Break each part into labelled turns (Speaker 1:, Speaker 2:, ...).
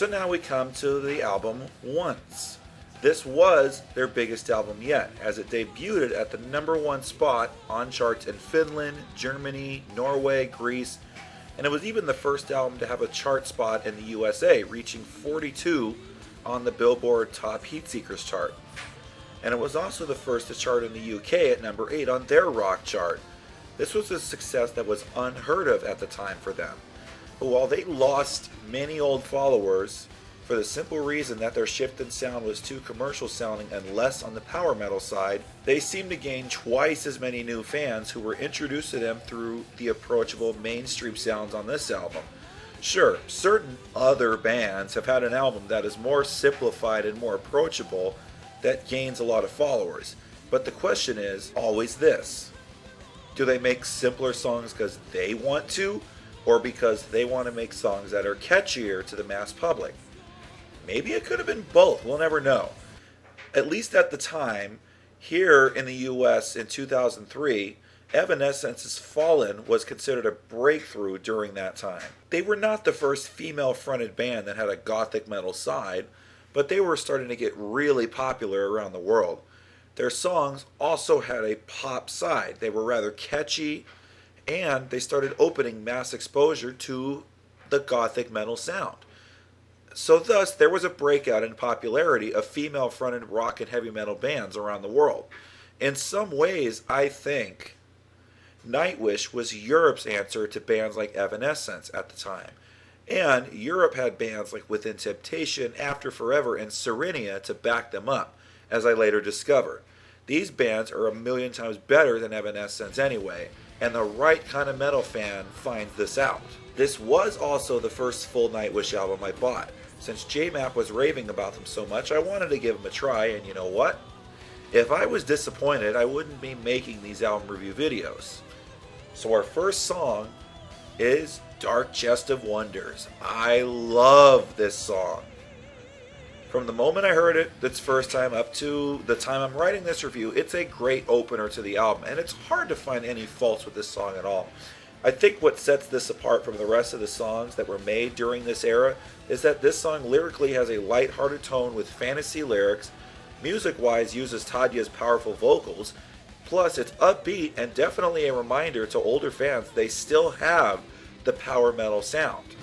Speaker 1: So now we come to the album Once. This was their biggest album yet, as it debuted at the #1 spot on charts in Finland, Germany, Norway, Greece, and it was even the first album to have a chart spot in the USA, reaching 42 on the Billboard Top Heatseekers chart. And it was also the first to chart in the UK at #8 on their rock chart. This was a success that was unheard of at the time for them. But while they lost many old followers, for the simple reason that their shift in sound was too commercial sounding and less on the power metal side, they seemed to gain twice as many new fans who were introduced to them through the approachable mainstream sounds on this album. Sure, certain other bands have had an album that is more simplified and more approachable that gains a lot of followers, but the question is always this: do they make simpler songs because they want to, or because they want to make songs that are catchier to the mass public? Maybe it could have been both, we'll never know. At least at the time, here in the US in 2003, Evanescence's Fallen was considered a breakthrough during that time. They were not the first female-fronted band that had a gothic metal side, but they were starting to get really popular around the world. Their songs also had a pop side. They were rather catchy, and they started opening mass exposure to the gothic metal sound. So thus, there was a breakout in popularity of female-fronted rock and heavy metal bands around the world. In some ways, I think Nightwish was Europe's answer to bands like Evanescence at the time. And Europe had bands like Within Temptation, After Forever, and Serenia to back them up, as I later discovered. These bands are a million times better than Evanescence anyway, and the right kind of metal fan finds this out. This was also the first full Nightwish album I bought. Since JMap was raving about them so much, I wanted to give them a try, and you know what? If I was disappointed, I wouldn't be making these album review videos. So our first song is Dark Chest of Wonders. I love this song. From the moment I heard it its first time up to the time I'm writing this review, it's a great opener to the album, and it's hard to find any faults with this song at all. I think what sets this apart from the rest of the songs that were made during this era is that this song lyrically has a light-hearted tone with fantasy lyrics, music-wise uses Tarja's powerful vocals, plus it's upbeat and definitely a reminder to older fans they still have the power metal sound.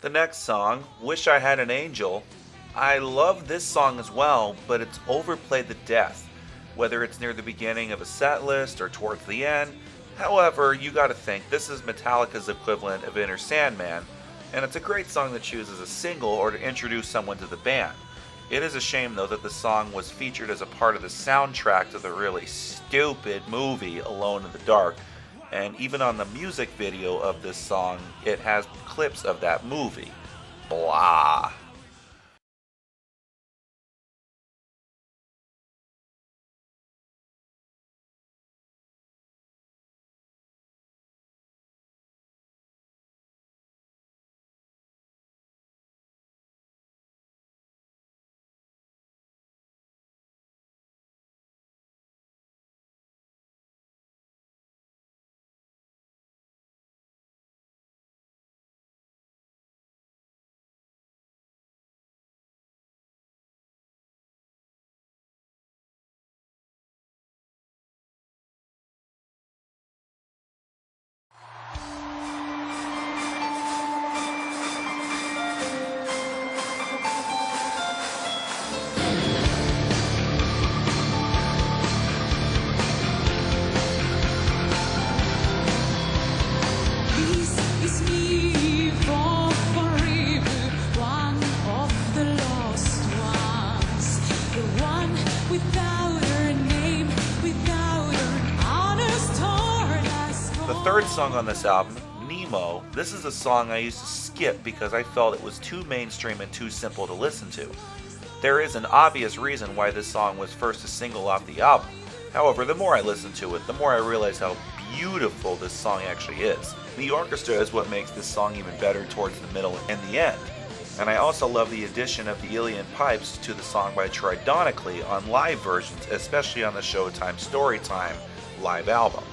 Speaker 1: The next song, Wish I Had an Angel. I love this song as well, but it's overplayed to death, whether it's near the beginning of a set list or towards the end. However, you gotta think, this is Metallica's equivalent of Enter Sandman, and it's a great song to choose as a single or to introduce someone to the band. It is a shame though that the song was featured as a part of the soundtrack to the really stupid movie Alone in the Dark, and even on the music video of this song, it has clips of that movie. Blah.
Speaker 2: without her name, without her honest heart.
Speaker 1: The third song on this album, Nemo, this is a song I used to skip because I felt it was too mainstream and too simple to listen to. There is an obvious reason why this song was first a single off the album. However, the more I listen to it, the more I realize how beautiful this song actually is. The orchestra is what makes this song even better towards the middle and the end. And I also love the addition of the Ilian pipes to the song by Tridonically on live versions, especially on the Showtime Storytime live album.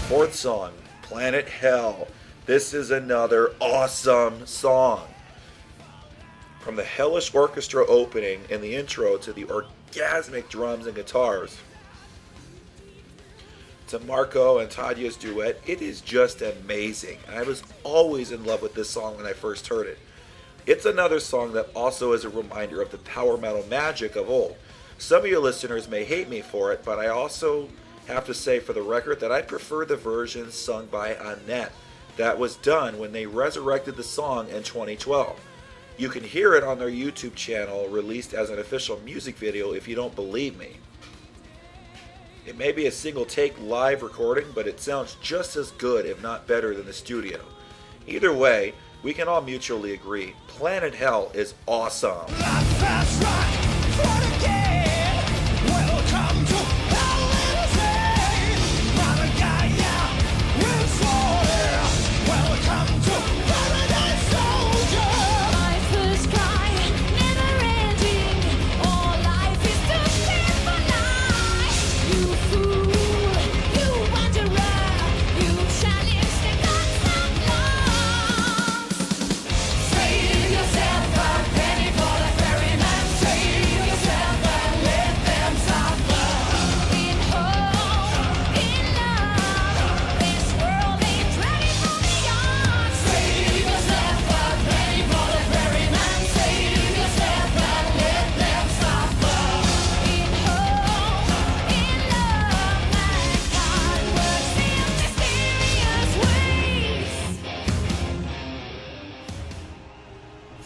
Speaker 1: Fourth song, Planet Hell. This is another awesome song. From the hellish orchestra opening and the intro to the orgasmic drums and guitars to Marco and Tarja's duet, it is just amazing. And I was always in love with this song when I first heard it. It's another song that also is a reminder of the power metal magic of old. Some of your listeners may hate me for it, but I also have to say for the record that I prefer the version sung by Annette that was done when they resurrected the song in 2012. You can hear it on their YouTube channel released as an official music video if you don't believe me. It may be a single take live recording, but it sounds just as good if not better than the studio. Either way, we can all mutually agree, Planet Hell is awesome.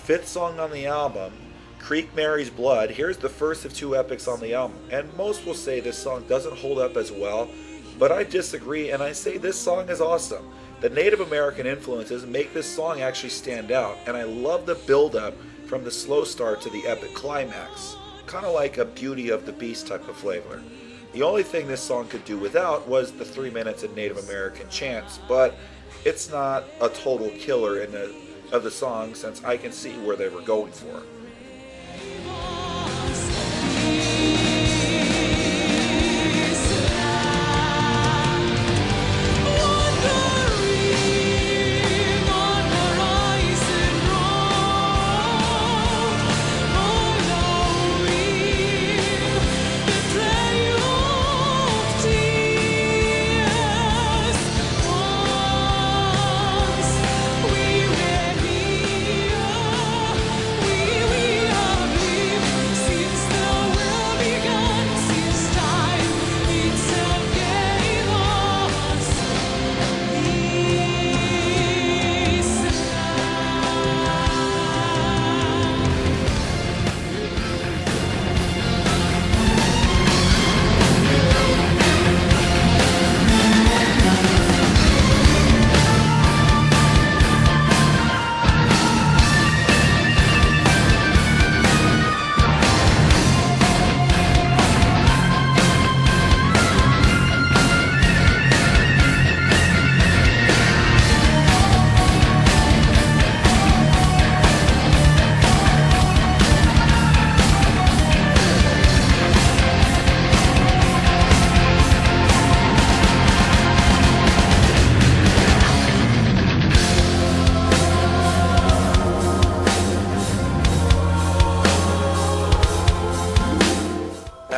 Speaker 1: Fifth song on the album, Creek Mary's Blood. Here's the first of two epics on the album, and most will say this song doesn't hold up as well, but I disagree and I say this song is awesome. The Native American influences make this song actually stand out, and I love the build-up from the slow start to the epic climax, kind of like a Beauty of the Beast type of flavor. The only thing this song could do without was the 3 minutes of Native American chants, but it's not a total killer of the song since I can see where they were going for.
Speaker 2: On the horizon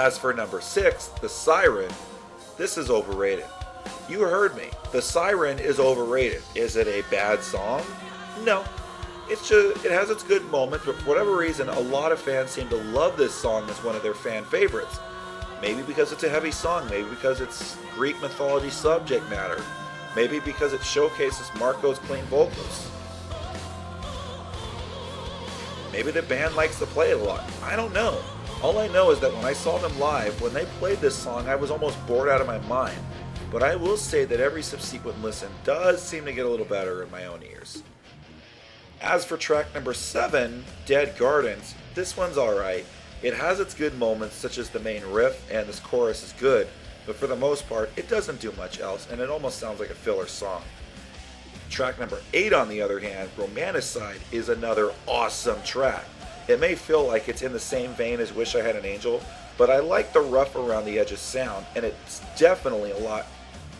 Speaker 1: As for number 6, The Siren, this is overrated. You heard me. The Siren is overrated. Is it a bad song? No. It has its good moments, but for whatever reason, a lot of fans seem to love this song as one of their fan favorites. Maybe because it's a heavy song, maybe because it's Greek mythology subject matter, maybe because it showcases Marco's clean vocals. Maybe the band likes to play it a lot. I don't know. All I know is that when I saw them live, when they played this song, I was almost bored out of my mind. But I will say that every subsequent listen does seem to get a little better in my own ears. As for track number 7, Dead Gardens, this one's alright. It has its good moments, such as the main riff, and this chorus is good, but for the most part, it doesn't do much else, and it almost sounds like a filler song. Track number 8, on the other hand, Romanticide, is another awesome track. It may feel like it's in the same vein as Wish I Had an Angel, but I like the rough around the edges sound, and it's definitely a lot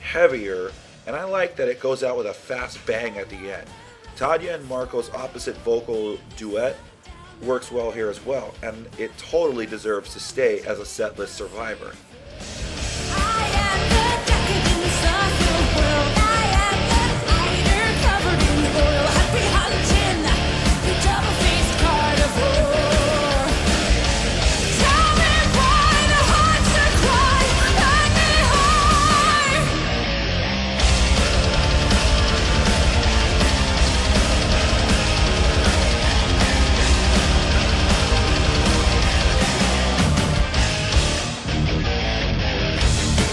Speaker 1: heavier, and I like that it goes out with a fast bang at the end. Tarja and Marco's opposite vocal duet works well here as well, and it totally deserves to stay as a setlist survivor.
Speaker 2: I am the decadence of the world. I am the fighter covered in oil. Happy hunting, the double-faced carnivore. Tell me why the hearts are crying. Let me high.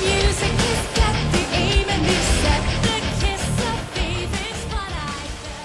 Speaker 2: Music is get the aim and the set. The kiss of faith is what I get.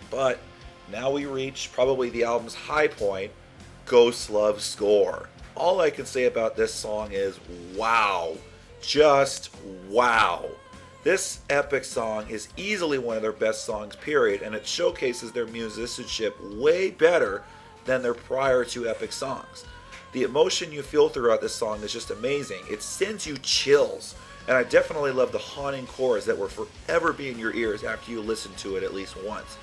Speaker 1: But now we reach probably the album's high point, Ghost Love Score. All I can say about this song is wow. Just wow. This epic song is easily one of their best songs, period, and it showcases their musicianship way better than their prior two epic songs. The emotion you feel throughout this song is just amazing. It sends you chills, and I definitely love the haunting chorus that will forever be in your ears after you listen to it at least once.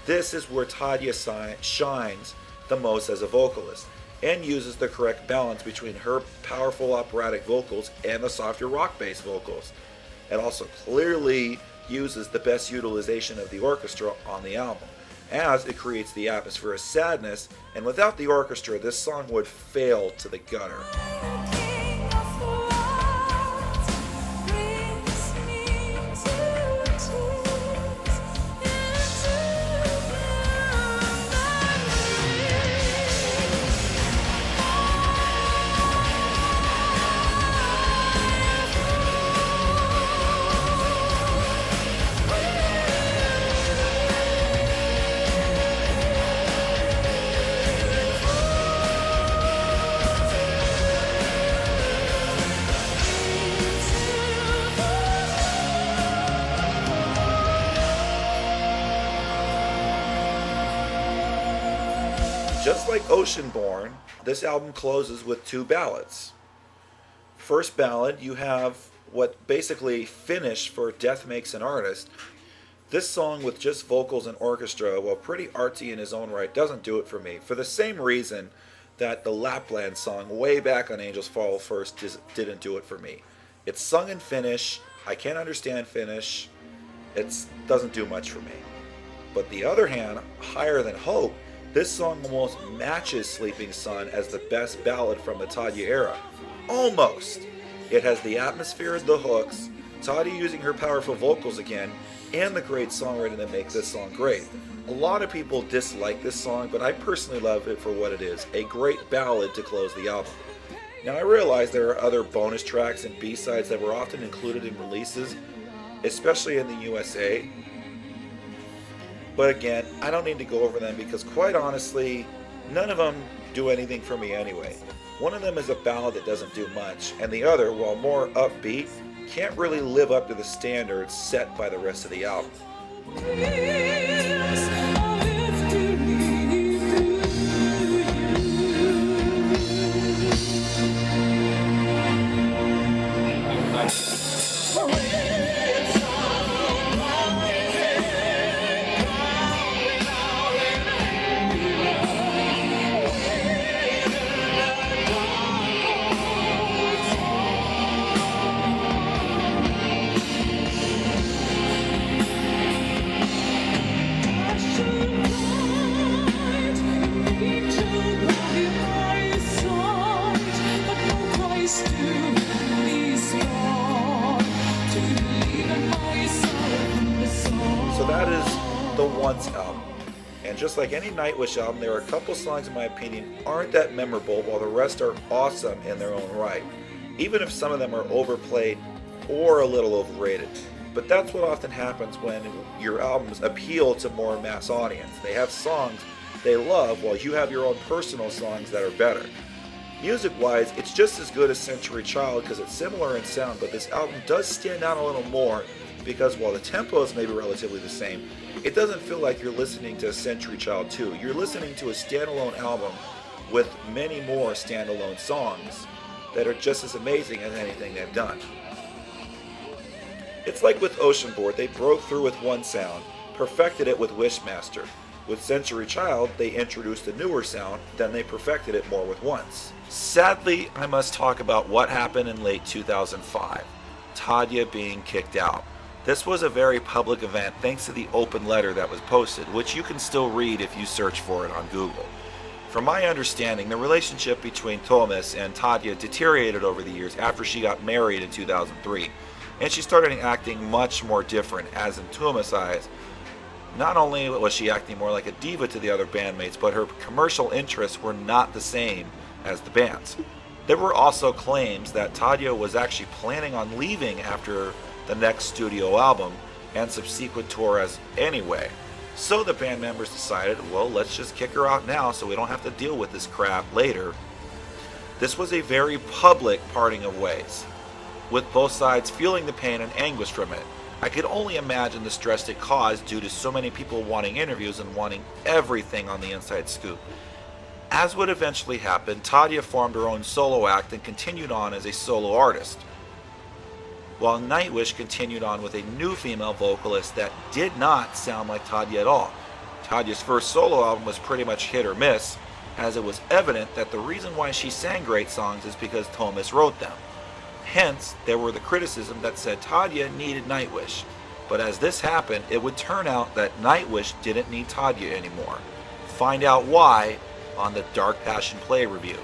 Speaker 1: This is where Tarja shines the most as a vocalist, and uses the correct balance between her powerful operatic vocals and the softer rock-based vocals. It also clearly uses the best utilization of the orchestra on the album, as it creates the atmosphere of sadness, and without the orchestra, this song would fail to the gutter.
Speaker 2: King of the world brings me to tears into
Speaker 1: Just like Oceanborn, this album closes with two ballads. First ballad, you have what basically finished for Death Makes an Artist. This song with just vocals and orchestra, while pretty artsy in his own right, doesn't do it for me, for the same reason that the Lapland song way back on Angels Fall First didn't do it for me. It's sung in Finnish, I can't understand Finnish, It doesn't do much for me. But the other hand, Higher Than Hope, this song almost matches Sleeping Sun as the best ballad from the Tarja era. Almost! It has the atmosphere and the hooks, Tarja using her powerful vocals again, and the great songwriting that makes this song great. A lot of people dislike this song, but I personally love it for what it is, a great ballad to close the album. Now I realize there are other bonus tracks and B-sides that were often included in releases, especially in the USA. But again, I don't need to go over them because quite honestly, none of them do anything for me anyway. One of them is a ballad that doesn't do much, and the other, while more upbeat, can't really live up to the standards set by the rest of the album. So that is the Once album. And just like any Nightwish album, there are a couple songs in my opinion aren't that memorable, while the rest are awesome in their own right, even if some of them are overplayed or a little overrated. But that's what often happens when your albums appeal to more mass audience. They have songs they love while you have your own personal songs that are better. Music-wise, it's just as good as Century Child because it's similar in sound, but this album does stand out a little more because while the tempos may be relatively the same, it doesn't feel like you're listening to Century Child 2. You're listening to a standalone album with many more standalone songs that are just as amazing as anything they've done. It's like with Ocean Board, they broke through with one sound, perfected it with Wishmaster. With Century Child, they introduced a newer sound, then they perfected it more with Once. Sadly, I must talk about what happened in late 2005, Tarja being kicked out. This was a very public event thanks to the open letter that was posted, which you can still read if you search for it on Google. From my understanding, the relationship between Thomas and Tarja deteriorated over the years after she got married in 2003, and she started acting much more different, as in Thomas' eyes. Not only was she acting more like a diva to the other bandmates, but her commercial interests were not the same as the band's. There were also claims that Tarja was actually planning on leaving after the next studio album and subsequent tours anyway. So the band members decided, well, let's just kick her out now so we don't have to deal with this crap later. This was a very public parting of ways, with both sides feeling the pain and anguish from it. I could only imagine the stress it caused due to so many people wanting interviews and wanting everything on the inside scoop. As would eventually happen, Tarja formed her own solo act and continued on as a solo artist, while Nightwish continued on with a new female vocalist that did not sound like Tarja at all. Tarja's first solo album was pretty much hit or miss, as it was evident that the reason why she sang great songs is because Thomas wrote them. Hence, there were the criticism that said Tarja needed Nightwish, but as this happened, it would turn out that Nightwish didn't need Tarja anymore. Find out why on the Dark Passion Play review.